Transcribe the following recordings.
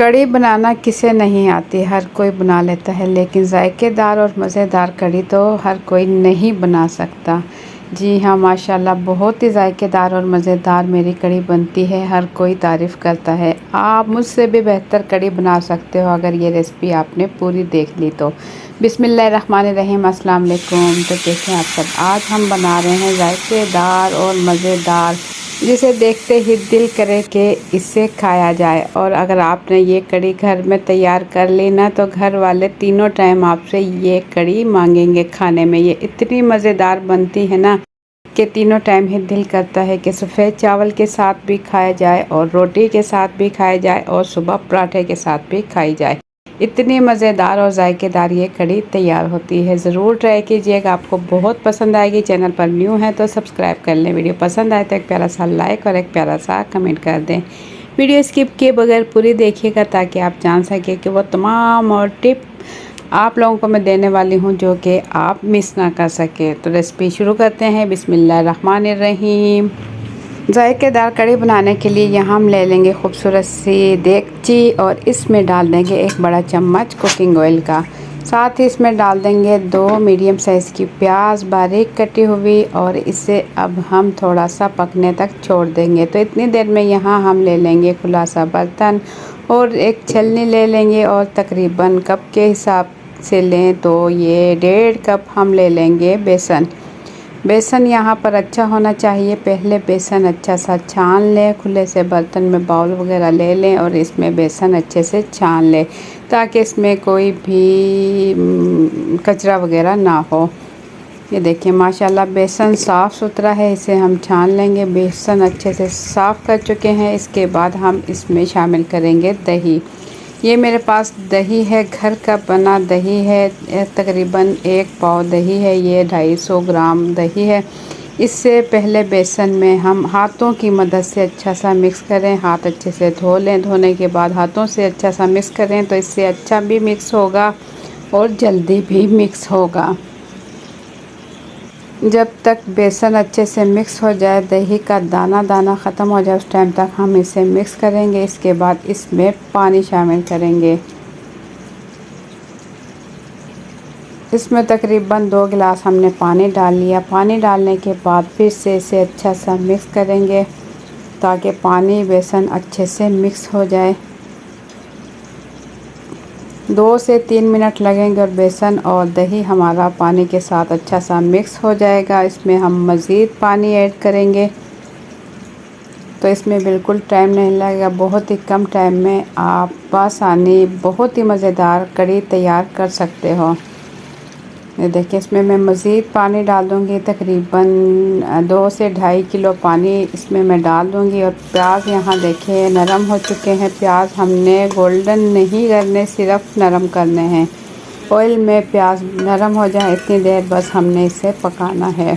कड़ी बनाना किसे नहीं आती, हर कोई बना लेता है, लेकिन जायकेदार और मज़ेदार कड़ी तो हर कोई नहीं बना सकता। जी हाँ, माशाल्लाह बहुत ही जायकेदार और मज़ेदार मेरी कड़ी बनती है, हर कोई तारीफ़ करता है। आप मुझसे भी बेहतर कड़ी बना सकते हो अगर ये रेसिपी आपने पूरी देख ली तो। बिस्मिल्लाहिर्रहमानिर्रहीम, अस्सलाम वालेकुम। तो कैसे हैं आप सब? आज हम बना रहे हैं जायकेदार और मज़ेदार, जिसे देखते ही दिल करे कि इसे खाया जाए। और अगर आपने ये कड़ी घर में तैयार कर ली ना, तो घर वाले तीनों टाइम आपसे ये कड़ी मांगेंगे खाने में। ये इतनी मज़ेदार बनती है ना कि तीनों टाइम ही दिल करता है कि सफ़ेद चावल के साथ भी खाया जाए और रोटी के साथ भी खाया जाए और सुबह पराठे के साथ भी खाई जाए। इतनी मज़ेदार और जायकेदार ये कड़ी तैयार होती है। ज़रूर ट्राई कीजिएगा, आपको बहुत पसंद आएगी। चैनल पर न्यू है तो सब्सक्राइब कर लें। वीडियो पसंद आए तो एक प्यारा सा लाइक और एक प्यारा सा कमेंट कर दें। वीडियो स्किप किए बगैर पूरी देखिएगा ताकि आप जान सकें कि वो तमाम और टिप आप लोगों को मैं देने वाली हूँ जो कि आप मिस ना कर सकें। तो रेसिपी शुरू करते हैं। बिस्मिल्लाहिर्रहमानिर्रहीम। जायकेदार कड़ी बनाने के लिए यहाँ हम ले लेंगे खूबसूरत सी देगची और इसमें डाल देंगे एक बड़ा चम्मच कुकिंग ऑयल का। साथ ही इसमें डाल देंगे 2 मीडियम साइज़ की प्याज बारीक कटी हुई और इसे अब हम थोड़ा सा पकने तक छोड़ देंगे। तो इतनी देर में यहाँ हम ले लेंगे खुला सा बर्तन और एक छलनी ले लेंगे और तकरीबन कप के हिसाब से लें तो ये 1.5 कप हम ले लेंगे बेसन। बेसन यहाँ पर अच्छा होना चाहिए। पहले बेसन अच्छा सा छान लें, खुले से बर्तन में बाउल वगैरह ले लें और इसमें बेसन अच्छे से छान लें ताकि इसमें कोई भी कचरा वगैरह ना हो। ये देखिए माशाल्लाह बेसन साफ़ सुथरा है, इसे हम छान लेंगे। बेसन अच्छे से साफ़ कर चुके हैं। इसके बाद हम इसमें शामिल करेंगे दही। ये मेरे पास दही है, घर का बना दही है, तकरीबन 1 पाव दही है। ये 250 ग्राम दही है। इससे पहले बेसन में हम हाथों की मदद से अच्छा सा मिक्स करें। हाथ अच्छे से धो लें, धोने के बाद हाथों से अच्छा सा मिक्स करें तो इससे अच्छा भी मिक्स होगा और जल्दी भी मिक्स होगा। जब तक बेसन अच्छे से मिक्स हो जाए, दही का दाना दाना ख़त्म हो जाए, उस टाइम तक हम इसे मिक्स करेंगे। इसके बाद इसमें पानी शामिल करेंगे। इसमें तकरीबन 2 गिलास हमने पानी डाल लिया। पानी डालने के बाद फिर से इसे अच्छा सा मिक्स करेंगे ताकि पानी बेसन अच्छे से मिक्स हो जाए। 2 से 3 मिनट लगेंगे और बेसन और दही हमारा पानी के साथ अच्छा सा मिक्स हो जाएगा। इसमें हम मज़ीद पानी ऐड करेंगे तो इसमें बिल्कुल टाइम नहीं लगेगा। बहुत ही कम टाइम में आप बआसानी बहुत ही मज़ेदार कड़ी तैयार कर सकते हो। ये देखिए इसमें मैं मज़ीद पानी डाल दूँगी। तकरीबन 2 से 2.5 किलो पानी इसमें मैं डाल दूँगी। और प्याज यहाँ देखिए नरम हो चुके हैं। प्याज हमने गोल्डन नहीं करने, सिर्फ नरम करने हैं। ऑयल में प्याज नरम हो जाए इतनी देर बस हमने इसे पकाना है।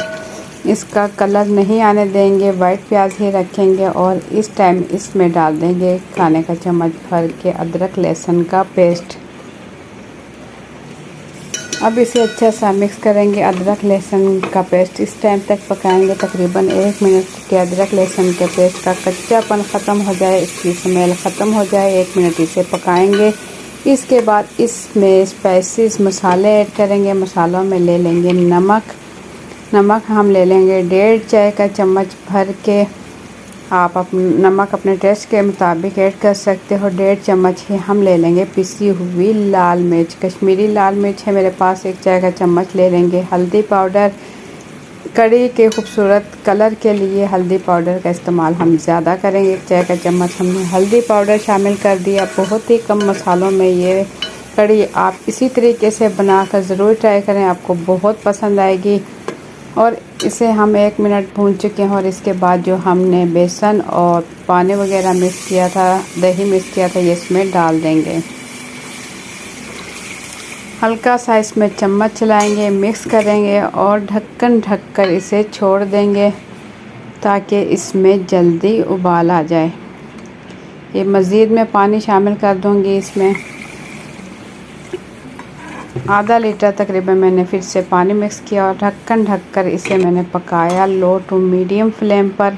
इसका कलर नहीं आने देंगे, वाइट प्याज ही रखेंगे। और इस टाइम इसमें डाल देंगे खाने का चम्मच भर के अदरक लहसुन का पेस्ट। अब इसे अच्छा सा मिक्स करेंगे। अदरक लहसुन का पेस्ट इस टाइम तक पकाएंगे तकरीबन 1 मिनट के अदरक लहसुन के पेस्ट का कच्चापन ख़त्म हो जाए, इसकी स्मेल ख़त्म हो जाए। 1 मिनट इसे पकाएंगे। इसके बाद इसमें स्पाइसेस मसाले ऐड करेंगे। मसालों में ले लेंगे नमक हम ले लेंगे 1.5 चाय का चम्मच भर के। आप नमक अपने टेस्ट के मुताबिक ऐड कर सकते हो। 1.5 चम्मच ही हम ले लेंगे पिसी हुई लाल मिर्च, कश्मीरी लाल मिर्च है मेरे पास, 1 चाय का चम्मच ले लेंगे। हल्दी पाउडर, कड़ी के खूबसूरत कलर के लिए हल्दी पाउडर का इस्तेमाल हम ज़्यादा करेंगे। 1 चाय का चम्मच हमने हल्दी पाउडर शामिल कर दिया। बहुत ही कम मसालों में ये कड़ी आप इसी तरीके से बनाकर ज़रूर ट्राई करें, आपको बहुत पसंद आएगी। और इसे हम 1 मिनट भून चुके हैं। और इसके बाद जो हमने बेसन और पानी वगैरह मिक्स किया था, दही मिक्स किया था, ये इसमें डाल देंगे। हल्का सा इसमें चम्मच चलाएंगे, मिक्स करेंगे और ढक्कन ढककर इसे छोड़ देंगे ताकि इसमें जल्दी उबाल आ जाए। ये मज़ीद मैं पानी शामिल कर दूंगी। इसमें आधा लीटर तकरीबन मैंने फिर से पानी मिक्स किया और ढक्कन ढककर इसे मैंने पकाया लो टू मीडियम फ्लेम पर।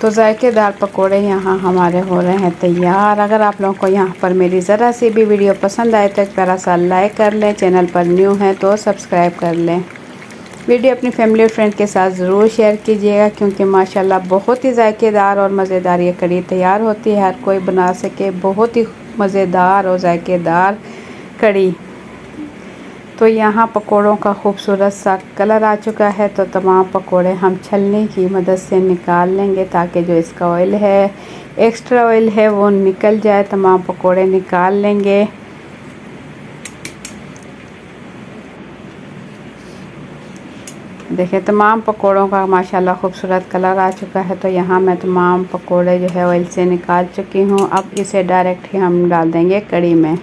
तो जायकेदार पकोड़े यहाँ हमारे हो रहे हैं तैयार। अगर आप लोगों को यहाँ पर मेरी ज़रा सी भी वीडियो पसंद आए तो एक प्यारा सा लाइक कर लें, चैनल पर न्यू है तो सब्सक्राइब कर लें। वीडियो अपनी फैमिली और फ्रेंड के साथ ज़रूर शेयर कीजिएगा, क्योंकि माशाल्लाह बहुत ही जायकेदार और मज़ेदार ये कढ़ी तैयार होती है। हर कोई बना सके बहुत ही मज़ेदार और जायकेदार कढ़ी। तो यहाँ पकोड़ों का खूबसूरत सा कलर आ चुका है, तो तमाम पकोड़े हम छलनी की मदद से निकाल लेंगे ताकि जो इसका ऑयल है, एक्स्ट्रा ऑयल है, वो निकल जाए। तमाम पकोड़े निकाल लेंगे। देखिए तमाम पकोड़ों का माशाल्लाह खूबसूरत कलर आ चुका है। तो यहाँ मैं तमाम पकोड़े जो है ऑयल से निकाल चुकी हूँ। अब इसे डायरेक्ट ही हम डाल देंगे कढ़ी में।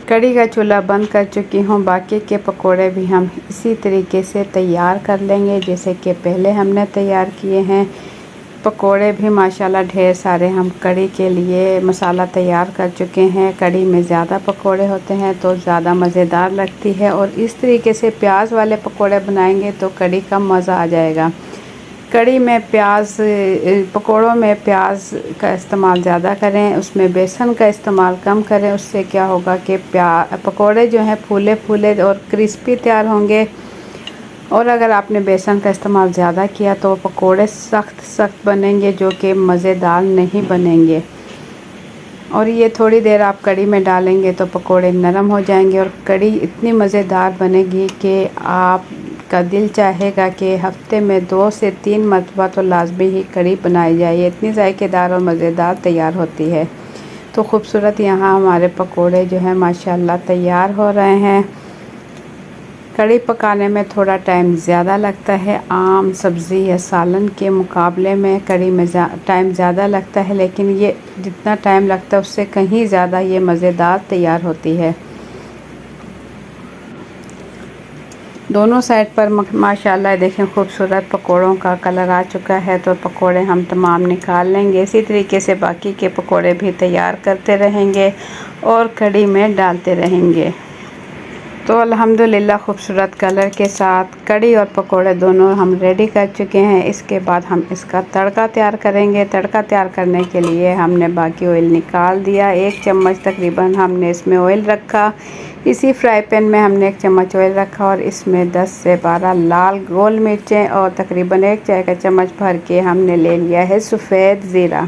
कढ़ी का चूल्हा बंद कर चुकी हूँ। बाकी के पकोड़े भी हम इसी तरीके से तैयार कर लेंगे जैसे कि पहले हमने तैयार किए हैं। पकोड़े भी माशाल्लाह ढेर सारे हम कढ़ी के लिए मसाला तैयार कर चुके हैं। कढ़ी में ज़्यादा पकोड़े होते हैं तो ज़्यादा मज़ेदार लगती है, और इस तरीके से प्याज वाले पकोड़े बनाएंगे तो कढ़ी का मज़ा आ जाएगा। कढ़ी में प्याज, पकोड़ों में प्याज का इस्तेमाल ज़्यादा करें, उसमें बेसन का इस्तेमाल कम करें। उससे क्या होगा कि पकोड़े जो हैं फूले फूले और क्रिस्पी तैयार होंगे। और अगर आपने बेसन का इस्तेमाल ज़्यादा किया तो पकोड़े सख्त सख्त बनेंगे, जो कि मज़ेदार नहीं बनेंगे। और ये थोड़ी देर आप कढ़ी में डालेंगे तो पकोड़े नरम हो जाएंगे, और कढ़ी इतनी मज़ेदार बनेगी कि आपका दिल चाहेगा कि हफ्ते में 2 से 3 मरतबा तो लाजमी ही कढ़ी बनाई जाए। ये इतनी जायकेदार और मज़ेदार तैयार होती है। तो खूबसूरत यहाँ हमारे पकोड़े जो हैं माशाल्लाह तैयार हो रहे हैं। कढ़ी पकाने में थोड़ा टाइम ज़्यादा लगता है, आम सब्ज़ी या सालन के मुकाबले में कढ़ी में टाइम ज़्यादा लगता है, लेकिन ये जितना टाइम लगता है उससे कहीं ज़्यादा ये मज़ेदार तैयार होती है। दोनों साइड पर माशाल्लाह देखें खूबसूरत पकोड़ों का कलर आ चुका है। तो पकोड़े हम तमाम निकाल लेंगे। इसी तरीके से बाकी के पकोड़े भी तैयार करते रहेंगे और कढ़ी में डालते रहेंगे। तो अल्हम्दुलिल्लाह खूबसूरत कलर के साथ कढ़ी और पकोड़े दोनों हम रेडी कर चुके हैं। इसके बाद हम इसका तड़का तैयार करेंगे। तड़का तैयार करने के लिए हमने बाकी ऑयल निकाल दिया। 1 चम्मच तकरीबन हमने इसमें ऑयल रखा। इसी फ्राई पैन में हमने 1 चम्मच ऑयल रखा और इसमें 10 से 12 लाल गोल मिर्चें और तकरीबन 1 चाय का चम्मच भर के हमने ले लिया है सफ़ेद ज़ीरा।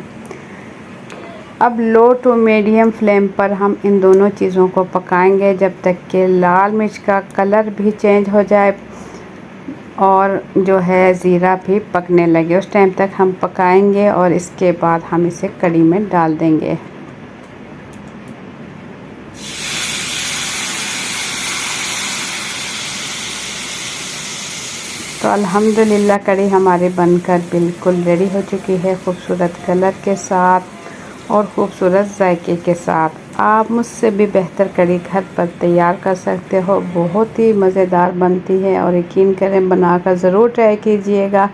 अब लो टू मीडियम फ्लेम पर हम इन दोनों चीज़ों को पकाएंगे जब तक कि लाल मिर्च का कलर भी चेंज हो जाए और जो है ज़ीरा भी पकने लगे। उस टाइम तक हम पकाएंगे और इसके बाद हम इसे कढ़ी में डाल देंगे। तो अल्हम्दुलिल्लाह कढ़ी हमारी बनकर बिल्कुल रेडी हो चुकी है, खूबसूरत कलर के साथ और ख़ूबसूरत जायके के साथ। आप मुझसे भी बेहतर कढ़ी घर पर तैयार कर सकते हो। बहुत ही मज़ेदार बनती है और यकीन करें बनाकर ज़रूर ट्राई कीजिएगा।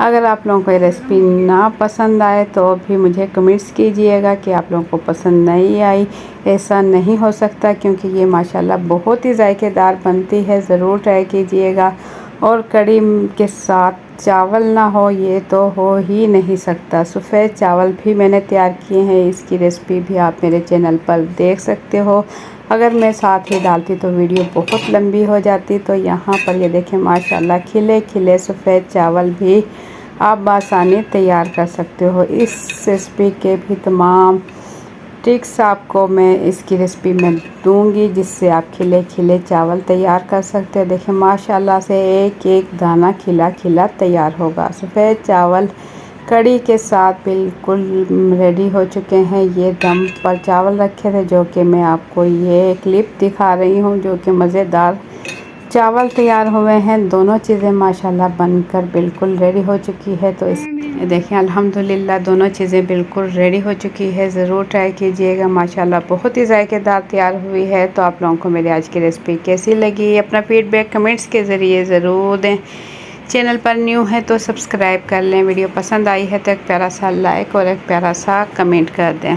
अगर आप लोगों को ये रेसिपी ना पसंद आए तो भी मुझे कमेंट्स कीजिएगा कि आप लोगों को पसंद नहीं आई। ऐसा नहीं हो सकता क्योंकि ये माशाल्लाह बहुत ही जायकेदार बनती है। ज़रूर ट्राई कीजिएगा। और कढ़ी के साथ चावल ना हो ये तो हो ही नहीं सकता। सफ़ेद चावल भी मैंने तैयार किए हैं, इसकी रेसिपी भी आप मेरे चैनल पर देख सकते हो। अगर मैं साथ ही डालती तो वीडियो बहुत लंबी हो जाती। तो यहाँ पर ये देखें माशाल्लाह खिले खिले सफ़ेद चावल भी आप बासानी तैयार कर सकते हो। इस रेसिपी के भी तमाम ट्रिक्स आपको मैं इसकी रेसिपी में दूंगी जिससे आप खिले खिले चावल तैयार कर सकते हो। देखिए माशाल्लाह से एक एक दाना खिला खिला तैयार होगा। सफ़ेद चावल कढ़ी के साथ बिल्कुल रेडी हो चुके हैं। ये दम पर चावल रखे थे जो कि मैं आपको ये क्लिप दिखा रही हूँ, जो कि मज़ेदार चावल तैयार हुए हैं। दोनों चीज़ें माशाल्लाह बनकर बिल्कुल रेडी हो चुकी है। तो इस देखें अल्हम्दुलिल्लाह दोनों चीज़ें बिल्कुल रेडी हो चुकी है। ज़रूर ट्राई कीजिएगा। माशाल्लाह बहुत ही जायकेदार तैयार हुई है। तो आप लोगों को मेरी आज की रेसिपी कैसी लगी अपना फीडबैक कमेंट्स के ज़रिए ज़रूर दें। चैनल पर न्यू है तो सब्सक्राइब कर लें। वीडियो पसंद आई है तो एक प्यारा सा लाइक और एक प्यारा सा कमेंट कर दें।